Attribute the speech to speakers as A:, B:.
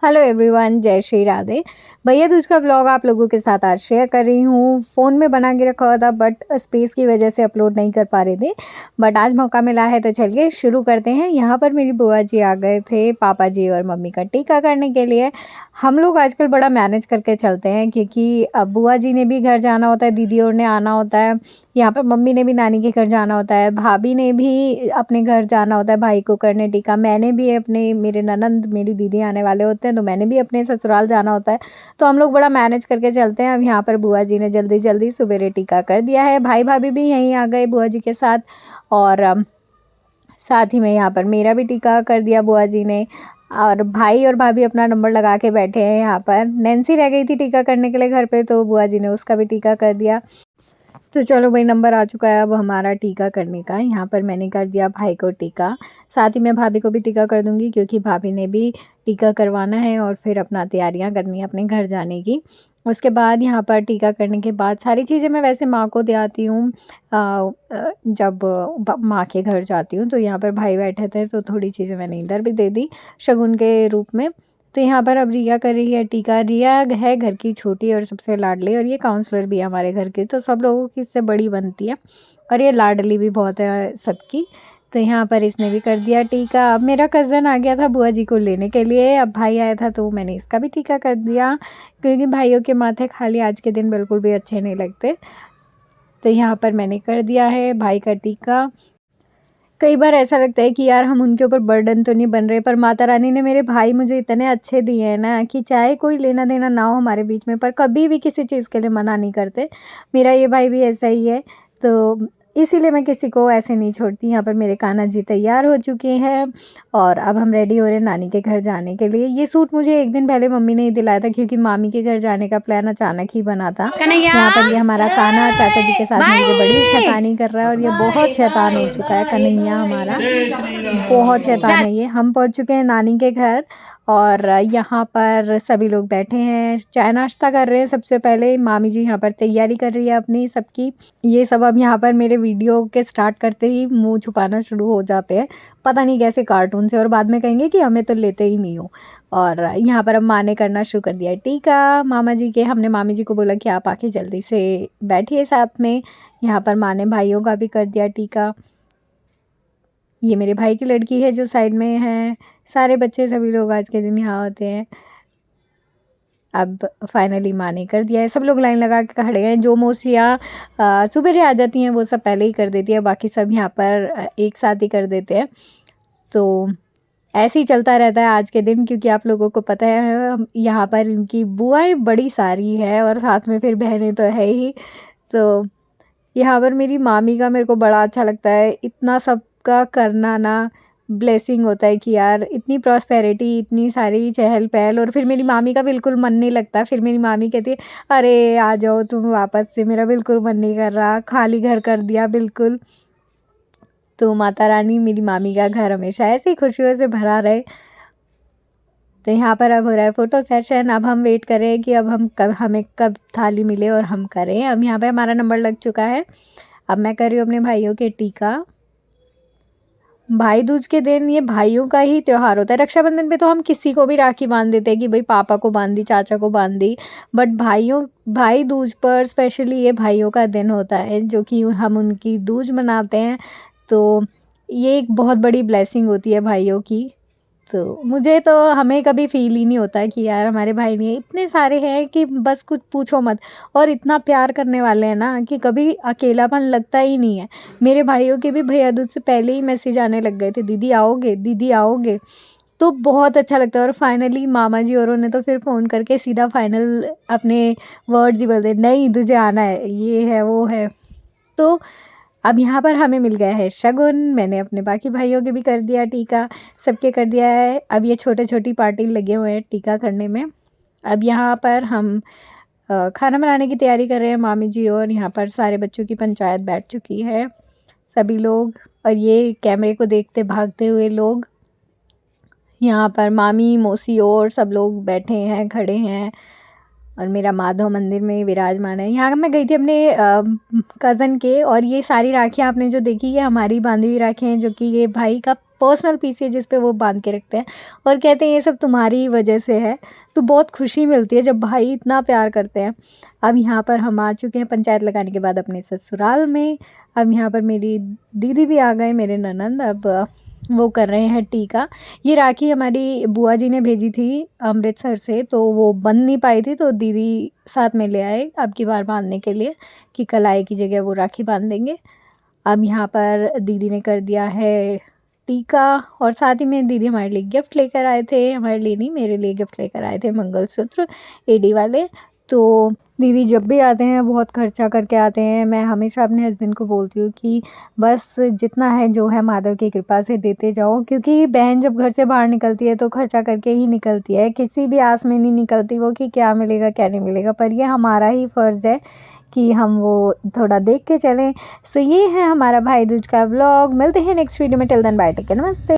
A: Hello everyone, जय श्री राधे। भैया दूज का व्लॉग आप लोगों के साथ आज शेयर कर रही हूँ। फ़ोन में बना के रखा हुआ था बट स्पेस की वजह से अपलोड नहीं कर पा रहे थे, बट आज मौका मिला है तो चलिए शुरू करते हैं। यहाँ पर मेरी बुआ जी आ गए थे पापा जी और मम्मी का टीका करने के लिए। हम लोग आजकल बड़ा मैनेज करके चलते हैं क्योंकि अब बुआ जी ने भी घर जाना होता है, दीदी और ने आना होता है, यहाँ पर मम्मी ने भी नानी के घर जाना होता है, भाभी ने भी अपने घर जाना होता है भाई को करने टीका, मैंने भी अपने मेरे ननंद मेरी दीदी आने वाले होते हैं तो मैंने भी अपने ससुराल जाना होता है। तो हम लोग बड़ा मैनेज करके चलते हैं। अब यहाँ पर बुआ जी ने जल्दी जल्दी सवेरे टीका कर दिया है, भाई भाभी भी यहीं आ गए बुआ जी के साथ, और साथ ही में यहाँ पर मेरा भी टीका कर दिया बुआ जी ने। और भाई और भाभी अपना नंबर लगा के बैठे हैं। यहाँ पर नैन्सी रह गई थी टीका करने के लिए घर पे, तो बुआ जी ने उसका भी टीका कर दिया। तो चलो भाई, नंबर आ चुका है अब हमारा टीका करने का। यहाँ पर मैंने कर दिया भाई को टीका, साथ ही मैं भाभी को भी टीका कर दूँगी क्योंकि भाभी ने भी टीका करवाना है और फिर अपना तैयारियाँ करनी है अपने घर जाने की। उसके बाद यहाँ पर टीका करने के बाद सारी चीज़ें मैं वैसे माँ को दे आती हूँ। जब माँ के घर जाती हूँ तो यहाँ पर भाई बैठे थे तो थोड़ी चीज़ें मैंने इधर भी दे दी शगुन के रूप में। तो यहाँ पर अब रिया कर रही है टीका। रिया है घर की छोटी और सबसे लाडली, और ये काउंसलर भी है हमारे घर की, तो सब लोगों की इससे बड़ी बनती है और ये लाडली भी बहुत है सबकी। तो यहाँ पर इसने भी कर दिया टीका। अब मेरा कज़न आ गया था बुआ जी को लेने के लिए, अब भाई आया था तो मैंने इसका भी टीका कर दिया क्योंकि भाइयों के माथे खाली आज के दिन बिल्कुल भी अच्छे नहीं लगते। तो यहाँ पर मैंने कर दिया है भाई का टीका। कई बार ऐसा लगता है कि यार हम उनके ऊपर बर्डन तो नहीं बन रहे, पर माता रानी ने मेरे भाई मुझे इतने अच्छे दिए हैं ना कि चाहे कोई लेना देना ना हो हमारे बीच में, पर कभी भी किसी चीज़ के लिए मना नहीं करते। मेरा ये भाई भी ऐसा ही है, तो इसीलिए मैं किसी को ऐसे नहीं छोड़ती। यहाँ पर मेरे कान्हा जी तैयार हो चुके हैं और अब हम रेडी हो रहे हैं नानी के घर जाने के लिए। ये सूट मुझे एक दिन पहले मम्मी ने ही दिलाया था क्योंकि मामी के घर जाने का प्लान अचानक ही बना था। यहाँ पर ये हमारा कान्हा चाचा जी के साथ मिलकर बड़ी शैतानी कर रहा है और ये बहुत शैतान हो चुका है। कन्हैया हमारा बहुत शैतान है ये। हम पहुँच चुके हैं नानी के घर और यहाँ पर सभी लोग बैठे हैं, चाय नाश्ता कर रहे हैं। सबसे पहले मामी जी यहाँ पर तैयारी कर रही है अपनी सबकी। ये सब अब यहाँ पर मेरे वीडियो के स्टार्ट करते ही मुंह छुपाना शुरू हो जाते हैं, पता नहीं कैसे कार्टून से, और बाद में कहेंगे कि हमें तो लेते ही नहीं हो। और यहाँ पर अब माँ ने करना शुरू कर दिया टीका मामा जी के। हमने मामी जी को बोला कि आप आके जल्दी से बैठिए साथ में। यहाँ पर माँ ने भाइयों का भी कर दिया टीका। ये मेरे भाई की लड़की है जो साइड में है। सारे बच्चे सभी लोग आज के दिन यहाँ होते हैं। अब फाइनली माँ ने कर दिया है, सब लोग लाइन लगा के खड़े हैं। जो मौसियाँ सुबह आ जाती हैं वो सब पहले ही कर देती है, बाकी सब यहाँ पर एक साथ ही कर देते हैं। तो ऐसे ही चलता रहता है आज के दिन, क्योंकि आप लोगों को पता है यहाँ पर इनकी बुआएं बड़ी सारी है और साथ में फिर बहनें तो है ही। तो यहाँ पर मेरी मामी का मेरे को बड़ा अच्छा लगता है, इतना सबका करना ना ब्लेसिंग होता है कि यार इतनी प्रॉस्पेरिटी, इतनी सारी चहल पहल, और फिर मेरी मामी का बिल्कुल मन नहीं लगता। फिर मेरी मामी कहती है अरे आ जाओ तुम वापस से, मेरा बिल्कुल मन नहीं कर रहा, खाली घर कर दिया बिल्कुल। तो माता रानी मेरी मामी का घर हमेशा ऐसे ही खुशियों से भरा रहे। तो यहाँ पर अब हो रहा है फ़ोटो सेशन। अब हम वेट कर रहे हैं कि अब हमें कब थाली मिले और हम करें। अब यहाँ पे हमारा नंबर लग चुका है। अब मैं कर रही हूँ अपने भाइयों के टीका। भाई दूज के दिन ये भाइयों का ही त्योहार होता है। रक्षाबंधन पे तो हम किसी को भी राखी बांध देते हैं कि भाई पापा को बांध दी, चाचा को बांध दी, बट भाई दूज पर स्पेशली ये भाइयों का दिन होता है जो कि हम उनकी दूज मनाते हैं। तो ये एक बहुत बड़ी ब्लेसिंग होती है भाइयों की। तो मुझे तो हमें कभी फ़ील ही नहीं होता है कि यार हमारे भाई नहीं है, इतने सारे हैं कि बस कुछ पूछो मत, और इतना प्यार करने वाले हैं ना कि कभी अकेलापन लगता ही नहीं है। मेरे भाइयों के भी भैया दूज से पहले ही मैसेज आने लग गए थे, दीदी आओगे, दीदी आओगे। तो बहुत अच्छा लगता है। और फाइनली मामा जी औरों ने तो फिर फ़ोन करके सीधा फाइनल अपने वर्ड्स ही बोल दिए, नहीं तुझे आना है, ये है वो है। तो अब यहाँ पर हमें मिल गया है शगुन। मैंने अपने बाकी भाइयों के भी कर दिया टीका, सबके कर दिया है। अब ये छोटे छोटी पार्टी लगे हुए हैं टीका करने में। अब यहाँ पर हम खाना बनाने की तैयारी कर रहे हैं मामी जी, और यहाँ पर सारे बच्चों की पंचायत बैठ चुकी है, सभी लोग। और ये कैमरे को देखते भागते हुए लोग, यहाँ पर मामी मौसी और सब लोग बैठे हैं, खड़े हैं, और मेरा माधव मंदिर में विराजमान है। यहाँ मैं गई थी अपने कज़न के, और ये सारी राखियाँ आपने जो देखी ये हमारी बांधी हुई राखियाँ हैं, जो कि ये भाई का पर्सनल पीस है जिस पे वो बांध के रखते हैं और कहते हैं ये सब तुम्हारी ही वजह से है। तो बहुत खुशी मिलती है जब भाई इतना प्यार करते हैं। अब यहाँ पर हम आ चुके हैं पंचायत लगाने के बाद अपने ससुराल में। अब यहाँ पर मेरी दीदी भी आ गए, मेरे ननंद। अब वो कर रहे हैं टीका। ये राखी हमारी बुआ जी ने भेजी थी अमृतसर से, तो वो बन नहीं पाई थी, तो दीदी साथ में ले आए अब की बार बांधने के लिए कि कलाई की जगह वो राखी बांध देंगे। अब यहाँ पर दीदी ने कर दिया है टीका और साथ ही में दीदी हमारे लिए गिफ्ट लेकर आए थे। हमारे लिए नहीं, मेरे लिए गिफ्ट लेकर आए थे मंगलसूत्र एडी वाले। तो दीदी जब भी आते हैं बहुत खर्चा करके आते हैं। मैं हमेशा अपने हस्बैंड को बोलती हूँ कि बस जितना है जो है माधव की कृपा से देते जाओ, क्योंकि बहन जब घर से बाहर निकलती है तो खर्चा करके ही निकलती है, किसी भी आस में नहीं निकलती वो कि क्या मिलेगा क्या नहीं मिलेगा। पर ये हमारा ही फ़र्ज़ है कि हम वो थोड़ा देख के चलें। सो ये है हमारा भाई दूज का व्लॉग। मिलते हैं नेक्स्ट वीडियो में। Till then bye, take care, नमस्ते।